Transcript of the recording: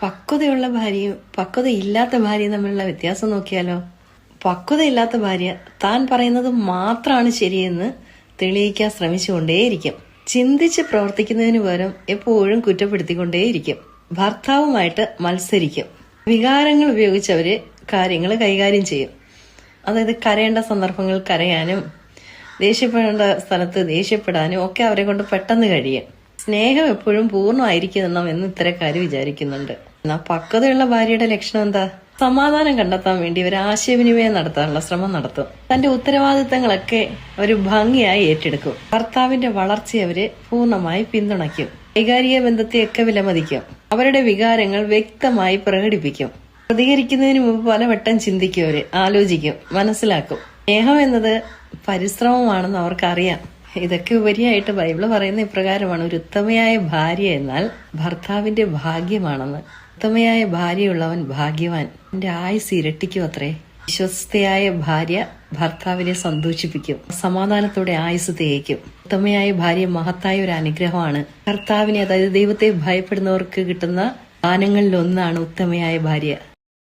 പക്വതയുള്ള ഭാര്യയും പക്വതയില്ലാത്ത ഭാര്യയും തമ്മിലുള്ള വ്യത്യാസം നോക്കിയാലോ? പക്വതയില്ലാത്ത ഭാര്യ താൻ പറയുന്നത് മാത്രമാണ് ശരിയെന്ന് തെളിയിക്കാൻ ശ്രമിച്ചുകൊണ്ടേയിരിക്കും. ചിന്തിച്ച് പ്രവർത്തിക്കുന്നതിന് പകരം എപ്പോഴും കുറ്റപ്പെടുത്തിക്കൊണ്ടേയിരിക്കും. ഭർത്താവുമായിട്ട് മത്സരിക്കും. വികാരങ്ങൾ ഉപയോഗിച്ചവര് കാര്യങ്ങൾ കൈകാര്യം ചെയ്യും. അതായത് കരയേണ്ട സന്ദർഭങ്ങൾ കരയാനും ദേഷ്യപ്പെടേണ്ട സ്ഥലത്ത് ദേഷ്യപ്പെടാനും ഒക്കെ അവരെ കൊണ്ട് പെട്ടെന്ന് കഴിയും. സ്നേഹം എപ്പോഴും പൂർണ്ണമായിരിക്കണം എന്ന് ഇത്തരക്കാര് വിചാരിക്കുന്നുണ്ട്. എന്നാൽ പക്വതയുള്ള ഭാര്യയുടെ ലക്ഷണം എന്താ? സമാധാനം കണ്ടെത്താൻ വേണ്ടി ഒരു ആശയവിനിമയം നടത്താനുള്ള ശ്രമം നടത്തും. തന്റെ ഉത്തരവാദിത്തങ്ങളൊക്കെ ഒരു ഭംഗിയായി ഏറ്റെടുക്കും. ഭർത്താവിന്റെ വളർച്ചയെ അവര് പൂർണ്ണമായി പിന്തുണയ്ക്കും. വൈകാരിക ബന്ധത്തെയൊക്കെ വിലമതിക്കും. അവരുടെ വികാരങ്ങൾ വ്യക്തമായി പ്രകടിപ്പിക്കും. പ്രതികരിക്കുന്നതിന് മുമ്പ് പലവട്ടം ചിന്തിക്കും. അവര് ആലോചിക്കും, മനസ്സിലാക്കും. സ്നേഹം എന്നത് പരിശ്രമമാണെന്ന് അവർക്കറിയാം. ഇതൊക്കെ ഉപരിയായിട്ട് ബൈബിള് പറയുന്ന ഇപ്രകാരമാണ്: ഒരു ഉത്തമയായ ഭാര്യ എന്നാൽ ഭർത്താവിന്റെ ഭാഗ്യമാണെന്ന്. ഉത്തമയായ ഭാര്യയുള്ളവൻ ഭാഗ്യവാൻ, എന്റെ ആയുസ് ഇരട്ടിക്കും അത്രേ. വിശ്വസ്തയായ ഭാര്യ ഭർത്താവിനെ സന്തോഷിപ്പിക്കും, സമാധാനത്തോടെ ആയുസ് തേക്കും. ഉത്തമയായ ഭാര്യ മഹത്തായ ഒരു അനുഗ്രഹമാണ്. കർത്താവിനെ, അതായത് ദൈവത്തെ ഭയപ്പെടുന്നവർക്ക് കിട്ടുന്ന ദാനങ്ങളിലൊന്നാണ് ഉത്തമയായ ഭാര്യ.